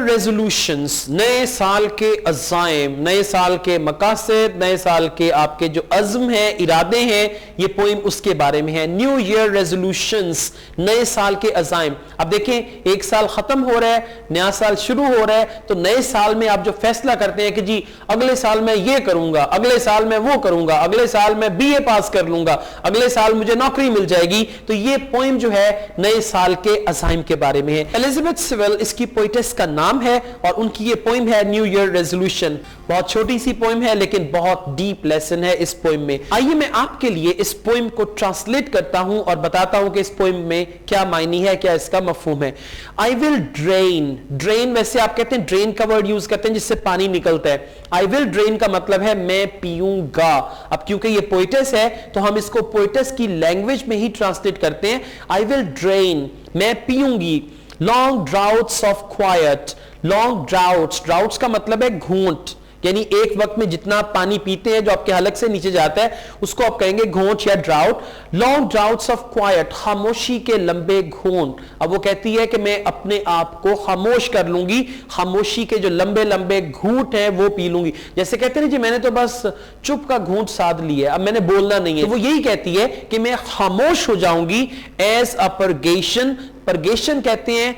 Resolutions, नए साल के अज़ाइम, नए साल के मकासद, नए साल के आपके जो अज़्म है, इरादे हैं, ये पोइम उसके बारे में है। न्यू ईयर रेजोल्यूशंस, नए साल के अज़ाइम। अब देखें, एक साल खत्म हो रहा है, नया साल शुरू हो रहा है, तो नए साल में आप जो फैसला करते हैं कि जी अगले साल मैं ये करूंगा, अगले साल मैं वो करूंगा, अगले साल मैं बीए पास कर लूंगा, अगले साल मुझे नौकरी मिल जाएगी, तो ये पोइम जो है नए साल के अज़ाइम के बारे में है। एलिजाबेथ सेविल इसकी पोइटेस का नाम है और उनकी ये पोइम है न्यू ईयर रेजोल्यूशन। बहुत छोटी सी पोइम है लेकिन बहुत डीप लेसन है इस पोइम में। आइए मैं आपके लिए इस पोइम को ट्रांसलेट करता हूं और बताता हूं कि इस पोइम में क्या मायनी है, क्या इसका मफहूम है। आई विल ड्रेन, ड्रेन वैसे आप कहते हैं ड्रेन का वर्ड यूज करते हैं जिससे पानी निकलता है। आई विल ड्रेन का मतलब है मैं पीऊंगा। अब क्योंकि ये पोइटेस है तो हम इसको पोइटेस की लैंग्वेज में ही ट्रांसलेट करते हैं। आई विल ड्रेन, मैं पीऊंगी। Long droughts of quite, long droughts, droughts का मतलब है घूंट, यानी एक वक्त में जितना आप पानी पीते हैं जो आपके हलक से नीचे जाता है उसको आप कहेंगे घोंट या drought. Long droughts of quite, खामोशी के लंबे घूंट। अब वो कहती है कि मैं अपने आप को खामोश कर लूंगी, खामोशी के जो लंबे लंबे घूंट हैं वो पी लूंगी। जैसे कहते हैं जी मैंने तो बस चुप का घूंट साध लिया, अब मैंने बोलना नहीं है, तो वो यही कहती है कि मैं खामोश हो जाऊंगी। एज अ परगेशन, परगेशन कहते हैं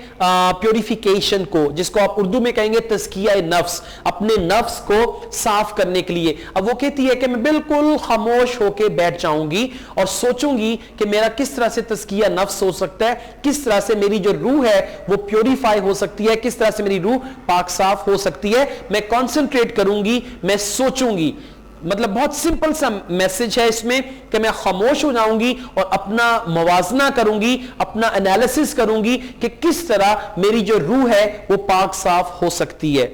प्योरिफिकेशन को, जिसको आप उर्दू में कहेंगे तज़किया नफ्स, अपने नफ्स को साफ करने के लिए। अब वो कहती है कि मैं बिल्कुल खामोश होकर बैठ जाऊंगी और सोचूंगी कि मेरा किस तरह से तज़किया नफ्स हो सकता है, किस तरह से मेरी जो रूह है वो प्योरीफाई हो सकती है, किस तरह से मेरी रूह पाक साफ हो सकती है। मैं कॉन्सेंट्रेट करूंगी, मैं सोचूंगी। मतलब बहुत सिंपल सा मैसेज है इसमें कि मैं खामोश हो जाऊंगी और अपना मवाजना करूंगी, अपना एनालिसिस करूंगी कि किस तरह मेरी जो रूह है वो पाक साफ हो सकती है।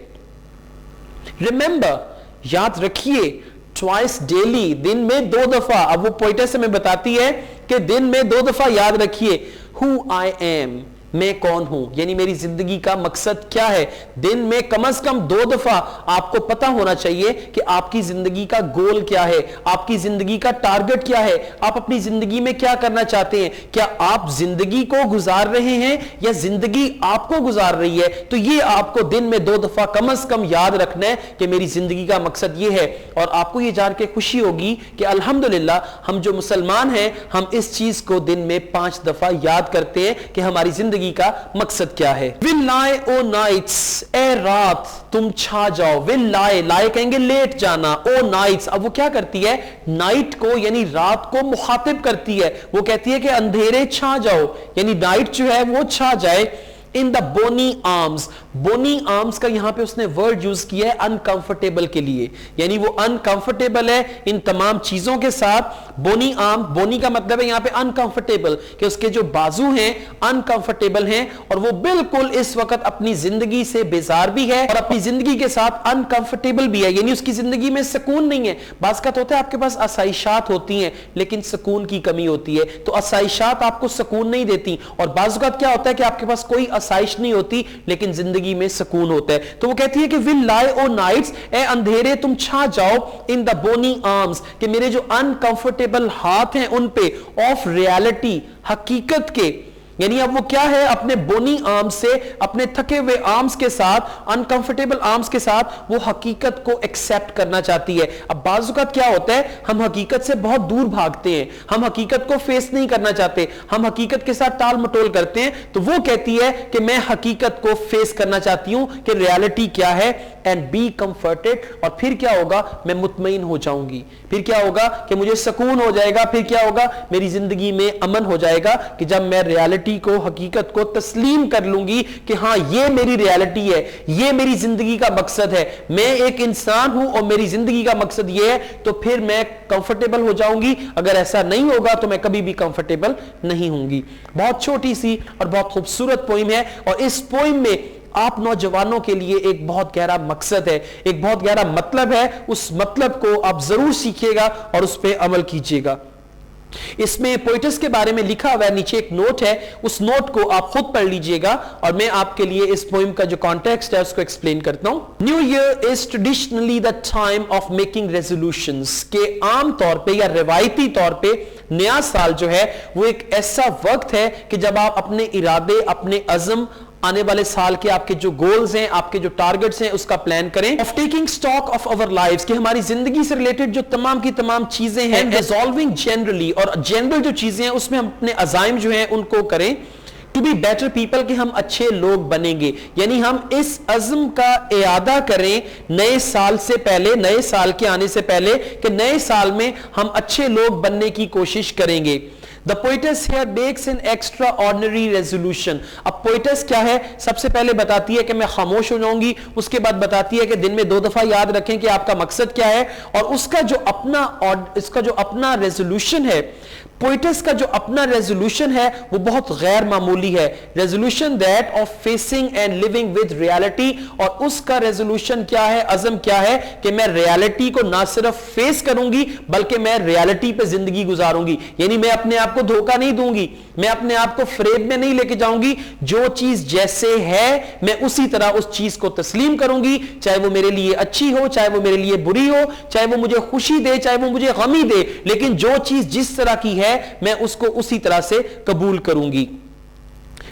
रिमेंबर, याद रखिए, ट्वाइस डेली, दिन में 2 दफा। अब वो पोइटेस हमें बताती है कि दिन में 2 दफा याद रखिए हु आई एम, मैं कौन हूं, यानी मेरी जिंदगी का मकसद क्या है। दिन में कम से कम 2 दफा आपको पता होना चाहिए कि आपकी जिंदगी का गोल क्या है, आपकी जिंदगी का टारगेट क्या है, आप अपनी जिंदगी में क्या करना चाहते हैं। क्या आप जिंदगी को गुजार रहे हैं या जिंदगी आपको गुजार रही है। तो ये आपको दिन में 2 दफा कम से कम याद रखना है कि मेरी जिंदगी का मकसद ये है। और आपको ये जान के खुशी होगी कि अल्हम्दुलिल्लाह हम जो मुसलमान हैं हम इस चीज को दिन में 5 दफा याद करते हैं कि हमारी जिंदगी का मकसद क्या है। विल लाई ओ नाइट्स, ए रात तुम छा जाओ। विल लाई, लाई कहेंगे लेट जाना, ओ नाइट्स, अब वो क्या करती है, नाइट को यानी रात को मुखातिब करती है। वो कहती है कि अंधेरे छा जाओ, यानी नाइट जो है वो छा जाए। In the bony arms, bony arms का यहां पे उसने वर्ड यूज किया है अनकंफर्टेबल के लिए, यानी वो अनकंफर्टेबल है इन तमाम चीजों के साथ। बोनी आर्म, बोनी का मतलब है यहां पे अनकंफर्टेबल, कि उसके जो बाजू हैं अनकंफर्टेबल हैं और वो बिल्कुल इस वक्त अपनी जिंदगी से बेजार भी है और अपनी जिंदगी के साथ अनकंफर्टेबल भी है, यानी उसकी जिंदगी में सुकून नहीं है। बात का तो होता है आपके पास आसाइशात होती हैं लेकिन सुकून की कमी होती है, तो आसाइशात आपको सुकून नहीं देती। और बाज़ औक़ात क्या होता है कि आपके पास कोई आसाइश नहीं होती लेकिन जिंदगी में सुकून होता है। तो वो कहती है कि विल लाई ओ नाइट्स, ए अंधेरे तुम छा जाओ। इन द बोनी आर्म्स, कि मेरे जो अनकंफर्टेबल हाथ हैं उन पे, ऑफ रियलिटी, हकीकत के, यानी अब वो क्या है, अपने बोनी आर्म्स से, अपने थके हुए आर्म्स के साथ, अनकंफर्टेबल आर्म्स के साथ वो हकीकत को एक्सेप्ट करना चाहती है। अब बाज़ औक़ात क्या होता है, हम हकीकत से बहुत दूर भागते हैं, हम हकीकत को फेस नहीं करना चाहते, हम हकीकत के साथ टाल मटोल करते हैं। तो वो कहती है कि मैं हकीकत को फेस करना चाहती हूं कि रियलिटी क्या है, एंड बी कंफर्टेड, और फिर क्या होगा, मैं मुतमईन हो जाऊंगी, फिर क्या होगा कि मुझे सुकून हो जाएगा, फिर क्या होगा, मेरी जिंदगी में अमन हो जाएगा कि जब मैं रियलिटी को, हकीकत को तस्लीम कर लूंगी कि हां ये मेरी रियलिटी है, ये मेरी जिंदगी का मकसद है, मैं एक इंसान हूं और मेरी जिंदगी का मकसद ये है, तो फिर मैं कंफर्टेबल हो जाऊंगी। अगर ऐसा नहीं होगा तो मैं कभी भी कंफर्टेबल नहीं होंगी। बहुत छोटी सी और बहुत खूबसूरत पोइम है और इस पोइम में आप नौजवानों के लिए एक बहुत गहरा मकसद है, एक बहुत गहरा मतलब है। उस मतलब को आप जरूर सीखिएगा और उस पर अमल कीजिएगा। इसमें पोइटस के बारे में लिखा हुआ है, नीचे एक नोट है, उस नोट को आप खुद पढ़ लीजिएगा और मैं आपके लिए इस पोइम का जो कॉन्टेक्स्ट है उसको एक्सप्लेन करता हूं। New year is traditionally the time of making resolutions, के आम तौर पे या रिवायती तौर पे नया साल जो है वो एक ऐसा वक्त है कि जब आप अपने इरादे, अपने अज़म, आने वाले साल के आपके जो गोल्स हैं, आपके जो टारगेट्स हैं, उसका प्लान करें। Of taking stock of our lives, कि हमारी जिंदगी से रिलेटेड जो तमाम की तमाम चीजें हैं, रिजॉल्विंग जनरली, और जनरल जो चीजें हैं उसमें हम अपने अज़ाइम जो हैं उनको करें। टू बी बेटर पीपल, कि हम अच्छे लोग बनेंगे, यानी हम इस अज़्म का इयादा करें नए साल से पहले, नए साल के आने से पहले, कि नए साल में हम अच्छे लोग बनने की कोशिश करेंगे। The poetess here makes an extraordinary resolution. अब poetess क्या है? सबसे पहले बताती है कि मैं खामोश हो जाऊंगी, उसके बाद बताती है कि दिन में 2 दफा याद रखें कि आपका मकसद क्या है, और उसका जो अपना रेजोल्यूशन है, पोइटस का जो अपना रेजोल्यूशन है वो बहुत गैर मामूली है। Resolution that of facing and living with reality, और उसका रेजोल्यूशन क्या है, अज़म क्या है, कि मैं रियलिटी को ना सिर्फ फेस करूंगी बल्कि मैं रियलिटी पे जिंदगी गुजारूंगी। यानी मैं अपने आप को धोखा नहीं दूंगी, मैं अपने आप को फ्रेम में नहीं लेके जाऊंगी, जो चीज जैसे है मैं उसी तरह उस चीज को तस्लीम करूंगी, चाहे वो मेरे लिए अच्छी हो, चाहे वो मेरे लिए बुरी हो, चाहे वो मुझे खुशी दे, चाहे वो मुझे गमी दे, लेकिन जो चीज जिस तरह की है मैं उसको उसी तरह से कबूल करूंगी।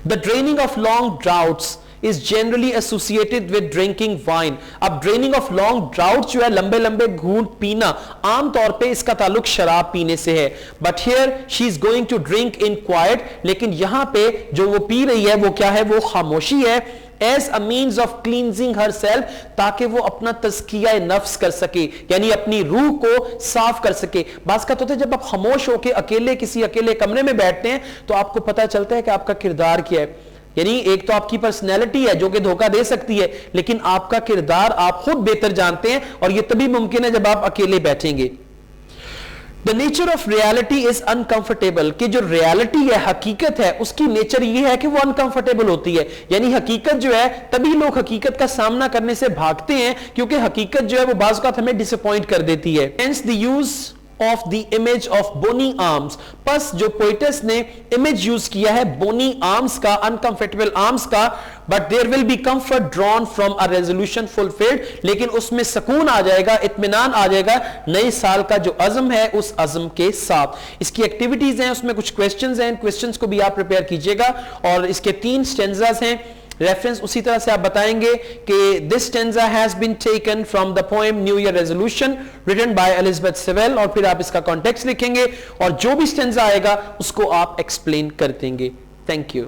The draining of long droughts is generally associated with drinking wine. अब draining of long droughts जो है, लंबे लंबे घूंट पीना, आम तौर पे इसका ताल्लुक शराब पीने से है। But here she is going to drink in quiet, लेकिन यहां पे जो वो पी रही है वो क्या है, वो खामोशी है। As a means of cleansing herself, ताकि वो अपना तज़किया नफ्स कर सके, यानी अपनी रूह को साफ कर सके। बात का तो होता है जब आप खामोश होकर अकेले किसी अकेले कमरे में बैठते हैं तो आपको पता चलता है कि आपका किरदार क्या है। यानी एक तो आपकी पर्सनैलिटी है जो कि धोखा दे सकती है, लेकिन आपका किरदार आप खुद बेहतर जानते हैं, और यह तभी मुमकिन है जब आप अकेले बैठेंगे। The nature of reality is uncomfortable, कि जो रियलिटी है, हकीकत है, उसकी नेचर ये है कि वो अनकंफर्टेबल होती है। यानी हकीकत जो है, तभी लोग हकीकत का सामना करने से भागते हैं, क्योंकि हकीकत जो है वो बाज़ औक़ात हमें डिसअपॉइंट कर देती है। Hence the use of the image of bony arms, बस जो पोइटस ने इमेज यूज किया है bony arms का, uncomfortable arms का, but there will be comfort drawn from a resolution fulfilled, लेकिन उसमें सुकून आ जाएगा, इत्मीनान आ जाएगा नए साल का जो अज़म है उस अज़म के साथ। इसकी एक्टिविटीज हैं, उसमें कुछ क्वेश्चंस हैं, क्वेश्चंस को भी आप प्रिपेयर कीजिएगा, और इसके 3 स्टेंजास हैं। रेफरेंस उसी तरह से आप बताएंगे कि this stanza has been taken from the poem New Year resolution written by Elizabeth Sewell, और फिर आप इसका कॉन्टेक्स्ट लिखेंगे और जो भी स्टेंजा आएगा उसको आप एक्सप्लेन कर देंगे। Thank you.